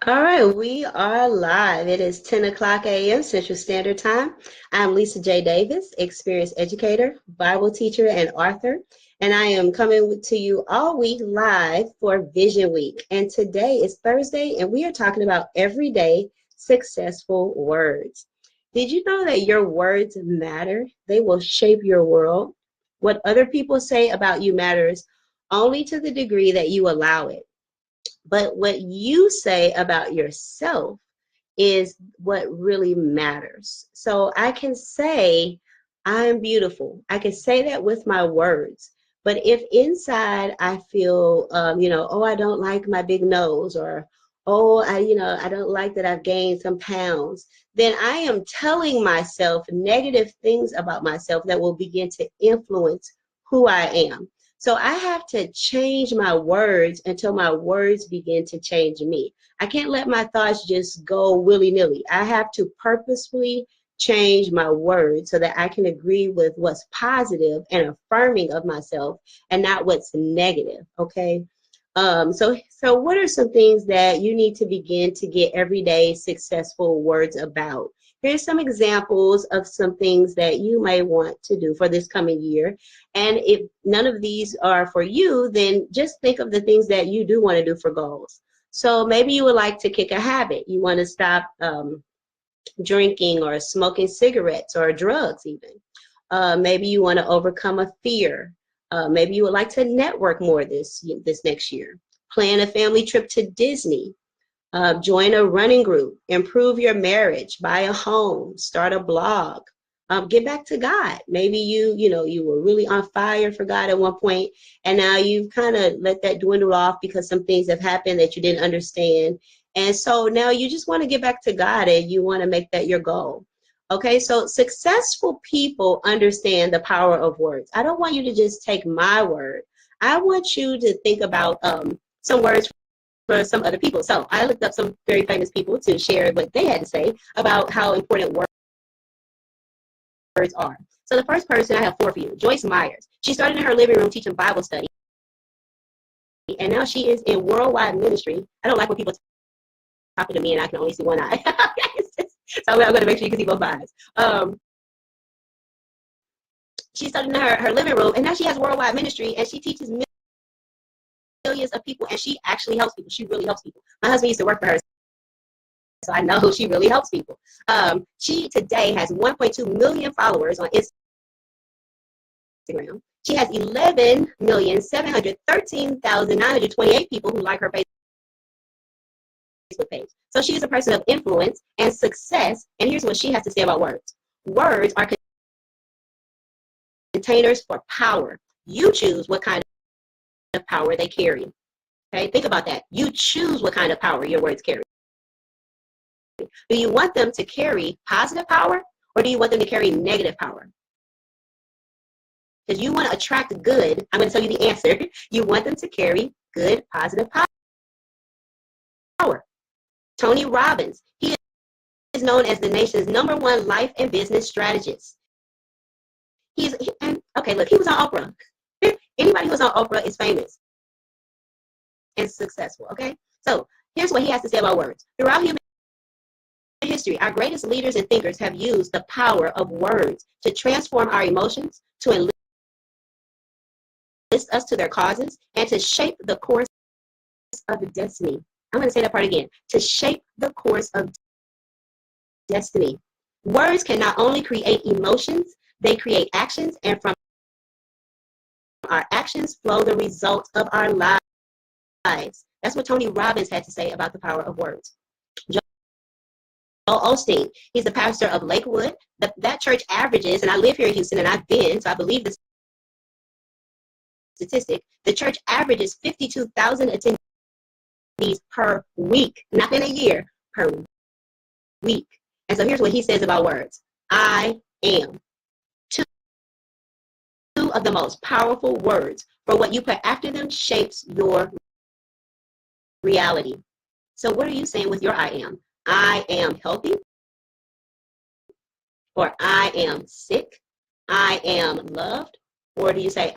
All right, we are live. It is 10 o'clock a.m. Central Standard Time. I'm Lisa J. Davis, experienced educator, Bible teacher, and author, and I am coming to you all week live for Vision Week. And today is Thursday, and we are talking about everyday successful words. Did you know that your words matter? They will shape your world. What other people say about you matters only to the degree that you allow it. But what you say about yourself is what really matters. So I can say, I'm beautiful. I can say that with my words. But if inside I feel, oh, I don't like my big nose, or, oh, I don't like that I've gained some pounds, then I am telling myself negative things about myself that will begin to influence who I am. So I have to change my words until my words begin to change me. I can't let my thoughts just go willy-nilly. I have to purposefully change my words so that I can agree with what's positive and affirming of myself and not what's negative, okay? So what are some things that you need to begin to get everyday successful words about? Here's some examples of some things that you may want to do for this coming year. And if none of these are for you, then just think of the things that you do want to do for goals. So maybe you would like to kick a habit. You want to stop drinking or smoking cigarettes or drugs even. Maybe you want to overcome a fear. Maybe you would like to network more this next year. Plan a family trip to Disney. Join a running group. Improve your marriage. Buy a home. Start a blog. Get back to God. Maybe you were really on fire for God at one point, and now you've kind of let that dwindle off because some things have happened that you didn't understand. And so now you just want to get back to God and you want to make that your goal. Okay, so successful people understand the power of words. I don't want you to just take my word. I want you to think about some words for some other people. So I looked up some very famous people to share what they had to say about how important words are. So the first person, I have four for you, Joyce Myers. She started in her living room teaching Bible study, and now she is in worldwide ministry. I don't like when people talking to me and I can only see one eye. So I'm going to make sure you can see both eyes. She started in her living room, and now she has worldwide ministry, and she teaches millions of people, and she actually helps people. She really helps people. My husband used to work for her, so I know she really helps people. She today has 1.2 million followers on Instagram. She has 11,713,928 people who like her Facebook page. So she is a person of influence and success. And here's what she has to say about words. Words are containers for power. You choose what kind of power they carry. Okay, think about that. You choose what kind of power your words carry. Do you want them to carry positive power, or do you want them to carry negative power? Because you want to attract good. I'm going to tell you the answer. You want them to carry good, positive power. Tony Robbins, he is known as the nation's #1 life and business strategist. Okay, look, he was on Oprah. Anybody who's on Oprah is famous and successful, okay? So here's what he has to say about words. Throughout human history, our greatest leaders and thinkers have used the power of words to transform our emotions, to enlist us to their causes, and to shape the course of the destiny. I'm going to say that part again. To shape the course of destiny. Words can not only create emotions, they create actions, and from our actions flow the results of our lives. That's what Tony Robbins had to say about the power of words. Joel Osteen, he's the pastor of Lakewood. That church averages, and I live here in Houston, and I've been, so I believe this statistic, the church averages 52,000 attendees per week, not in a year, per week. And so here's what he says about words. I am. Two of the most powerful words, for what you put after them shapes your reality. So what are you saying with your I am? I am healthy, or I am sick, I am loved, or do you say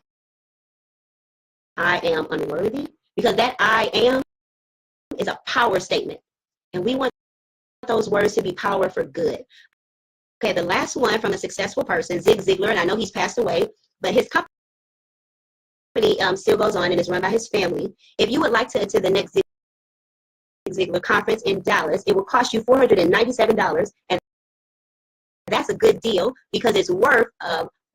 I am unworthy? Because that I am is a power statement. And we want those words to be power for good. Okay, the last one from a successful person, Zig Ziglar, and I know he's passed away, but his company still goes on and is run by his family. If you would like to attend the next Zig Ziglar conference in Dallas, it will cost you $497, and that's a good deal because it's worth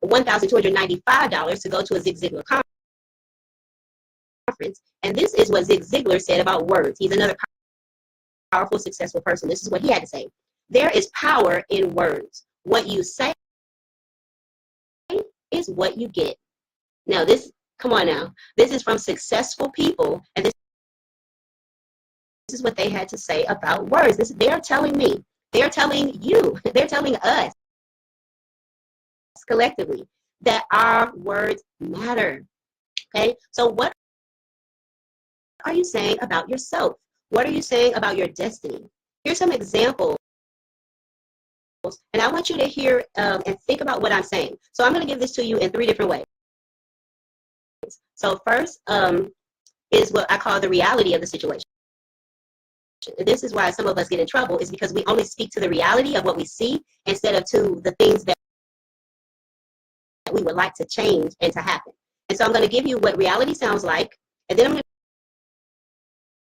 $1,295 to go to a Zig Ziglar conference. And this is what Zig Ziglar said about words. He's another powerful, successful person. This is what he had to say. There is power in words. What you say is what you get. Now, come on now. This is from successful people, and this is what they had to say about words. They're telling me, they're telling you, they're telling us collectively that our words matter. Okay, so what are you saying about yourself? What are you saying about your destiny? Here's some examples, and I want you to hear and think about what I'm saying. So I'm going to give this to you in 3 different ways. So first is what I call the reality of the situation. This is why some of us get in trouble, is because we only speak to the reality of what we see instead of to the things that we would like to change and to happen. And so I'm going to give you what reality sounds like, and then I'm going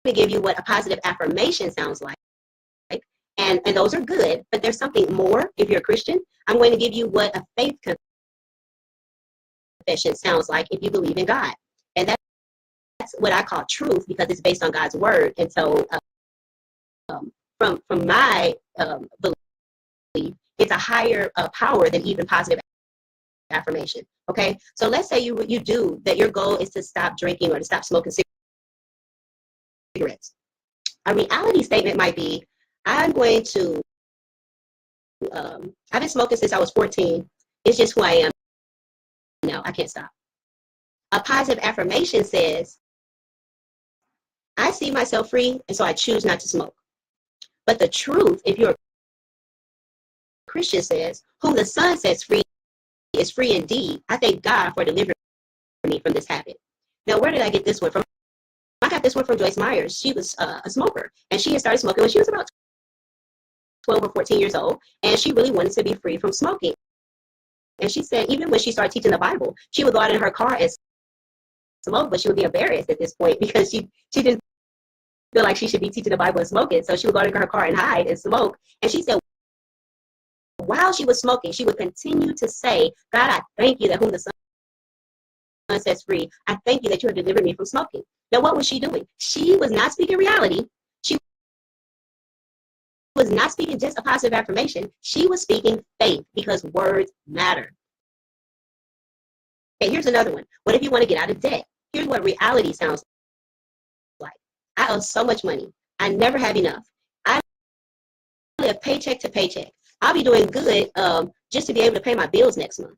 to give you what a positive affirmation sounds like. And those are good, but there's something more if you're a Christian. I'm going to give you what a faith confession sounds like if you believe in God. And that's what I call truth, because it's based on God's word. And so from my belief, it's a higher power than even positive affirmation. Okay, so let's say you do that. Your goal is to stop drinking or to stop smoking cigarettes. A reality statement might be, I'm going to. I've been smoking since I was 14. It's just who I am now. I can't stop. A positive affirmation says, I see myself free, and so I choose not to smoke. But the truth, if you're a Christian, says, whom the Son sets free is free indeed. I thank God for delivering me from this habit. Now, where did I get this one from? I got this one from Joyce Myers. She was a smoker, and she had started smoking when she was about 12 or 14 years old, and she really wanted to be free from smoking. And she said even when she started teaching the Bible, she would go out in her car and smoke, but she would be embarrassed at this point because she didn't feel like she should be teaching the Bible and smoking. So she would go to her car and hide and smoke. And she said while she was smoking, she would continue to say, God, I thank you that whom the Son sets free. I thank you that you have delivered me from smoking. Now, what was she doing? She was not speaking reality. She was not speaking just a positive affirmation. She was speaking faith, because words matter. Okay, here's another one. What if you want to get out of debt? Here's what reality sounds like. I owe so much money. I never have enough. I live paycheck to paycheck. I'll be doing good just to be able to pay my bills next month.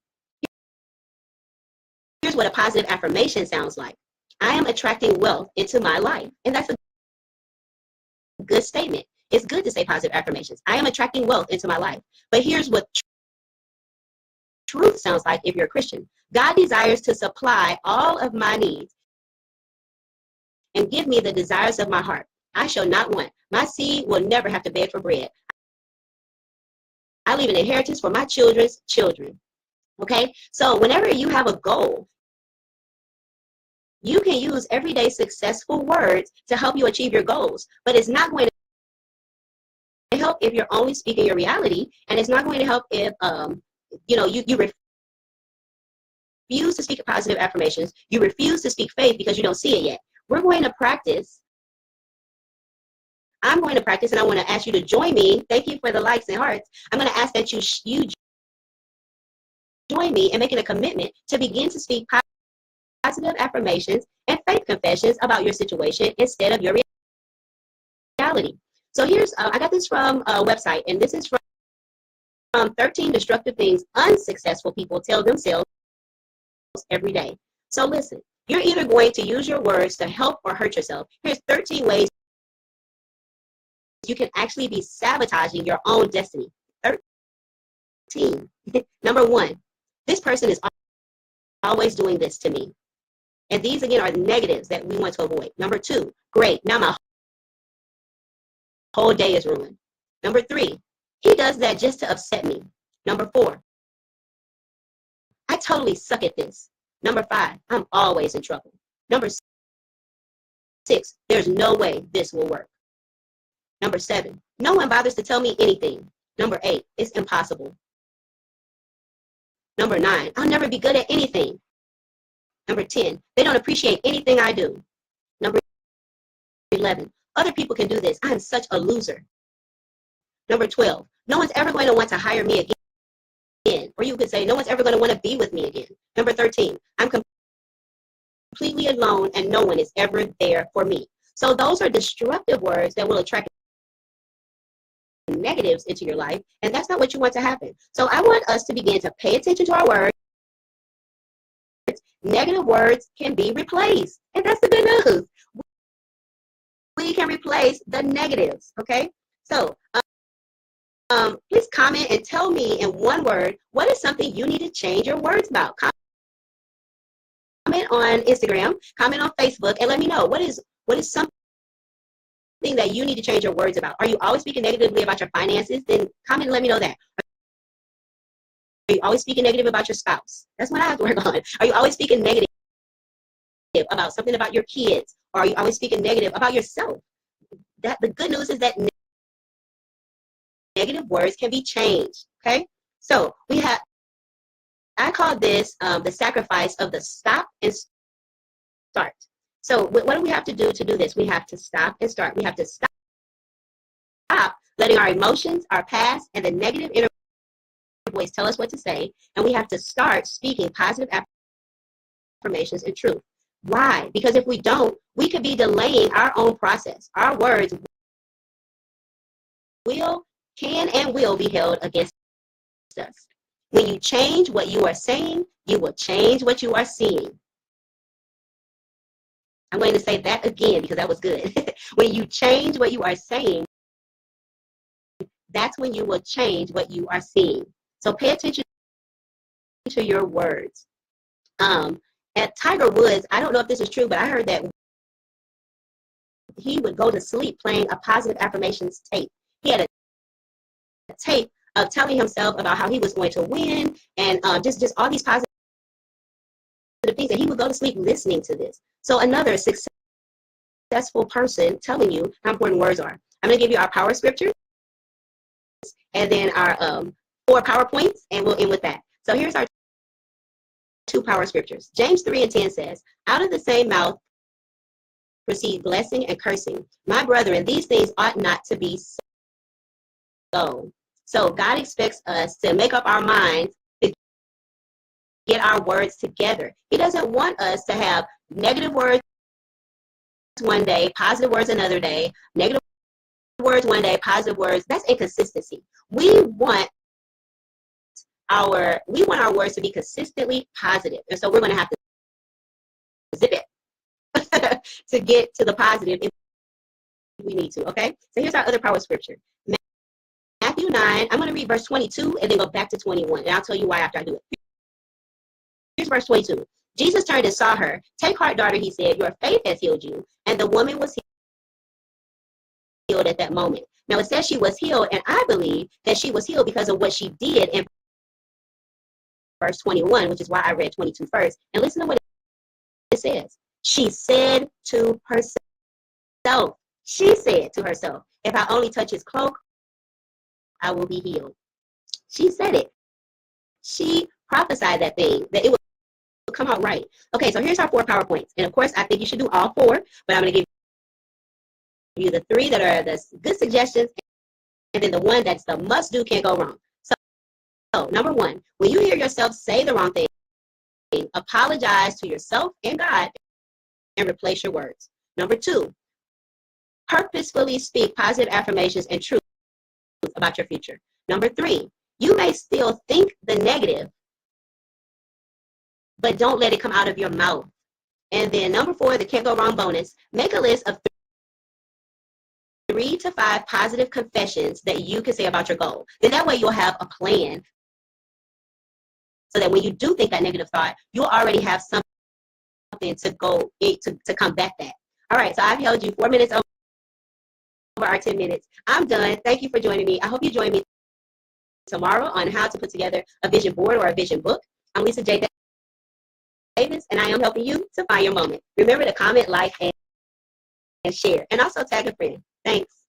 Here's what a positive affirmation sounds like. I am attracting wealth into my life. And that's a good statement. It's good to say positive affirmations. I am attracting wealth into my life. But here's what truth sounds like if you're a Christian. God desires to supply all of my needs and give me the desires of my heart. I shall not want. My seed will never have to beg for bread. I leave an inheritance for my children's children. Okay? So whenever you have a goal, you can use everyday successful words to help you achieve your goals. But it's not going to help if you're only speaking your reality, and it's not going to help if you refuse to speak positive affirmations. You refuse to speak faith because you don't see it yet. We're going to practice. I'm going to practice, and I want to ask you to join me. Thank you for the likes and hearts. I'm going to ask that you join me in making a commitment to begin to speak positive affirmations and faith confessions about your situation instead of your reality. So here's, I got this from a website, and this is from 13 destructive things unsuccessful people tell themselves every day. So listen, you're either going to use your words to help or hurt yourself. Here's 13 ways you can actually be sabotaging your own destiny. 13. Number 1, this person is always doing this to me. And these, again, are negatives that we want to avoid. Number 2, great. Now my whole day is ruined. Number 3, he does that just to upset me. Number 4, I totally suck at this. Number 5, I'm always in trouble. Number 6, there's no way this will work. Number 7, no one bothers to tell me anything. Number 8, it's impossible. Number 9, I'll never be good at anything. Number 10, they don't appreciate anything I do. Number 11, other people can do this. I am such a loser. Number 12, no one's ever going to want to hire me again. Or you could say, no one's ever going to want to be with me again. Number 13, I'm completely alone and no one is ever there for me. So those are destructive words that will attract negatives into your life, and that's not what you want to happen. So I want us to begin to pay attention to our words. Negative words can be replaced, and that's the good news. We can replace the negatives, okay? So please comment and tell me in one word, what is something you need to change your words about? Comment on Instagram, comment on Facebook, and let me know what is something that you need to change your words about. Are you always speaking negatively about your finances? Then comment and let me know that. Are you always speaking negative about your spouse? That's what I have to work on. Are you always speaking negative about something about your kids? Or are you always speaking negative about yourself? That the good news is that negative words can be changed. Okay, so I call this the sacrifice of the stop and start. So what do we have to do this? We have to stop and start. We have to stop letting our emotions, our past, and the negative inner voice tell us what to say, and we have to start speaking positive affirmations and truth. Why? Because if we don't, we could be delaying our own process. Our words can and will be held against us. When you change what you are saying, you will change what you are seeing. I'm going to say that again because that was good. When you change what you are saying, that's when you will change what you are seeing. So pay attention to your words. At Tiger Woods, I don't know if this is true, but I heard that he would go to sleep playing a positive affirmations tape. He had a tape of telling himself about how he was going to win and just all these positive things, and he would go to sleep listening to this. So another successful person telling you how important words are. I'm going to give you our power scriptures and then our 4 PowerPoints, and we'll end with that. So here's our 2 power scriptures. James 3:10 says, out of the same mouth proceed blessing and cursing. My brethren, these things ought not to be so. So God expects us to make up our minds to get our words together. He doesn't want us to have negative words one day, positive words another day, negative words one day, positive words. That's inconsistency. We want our words to be consistently positive. And so we're going to have to zip it to get to the positive if we need to, okay? So here's our other power scripture. Matthew 9, I'm going to read verse 22 and then go back to 21, and I'll tell you why after I do it. Here's verse 22. Jesus turned and saw her. Take heart, daughter, he said, your faith has healed you. And the woman was healed at that moment. Now it says she was healed, and I believe that she was healed because of what she did in verse 21, which is why I read 22 first. And listen to what it says. She said to herself, if I only touch his cloak, I will be healed. She said it. She prophesied that thing, that it would come out right. Okay, so here's our 4 PowerPoints. And of course, I think you should do all 4, but I'm going to give you the 3 that are the good suggestions, and then the 1 that's the must do, can't go wrong. So number 1, when you hear yourself say the wrong thing, apologize to yourself and God and replace your words. Number 2, purposefully speak positive affirmations and truth about your future. Number 3, you may still think the negative, but don't let it come out of your mouth. And then number 4, the can't go wrong bonus, make a list of 3 to 5 positive confessions that you can say about your goal. Then that way you'll have a plan so that when you do think that negative thought, you'll already have something to combat that. All right, so I've held you 4 minutes over our 10 minutes. I'm done. Thank you for joining me. I hope you join me tomorrow on how to put together a vision board or a vision book. I'm Lisa J. Davis, and I am helping you to find your moment. Remember to comment, like, and share, and also tag a friend. Thanks.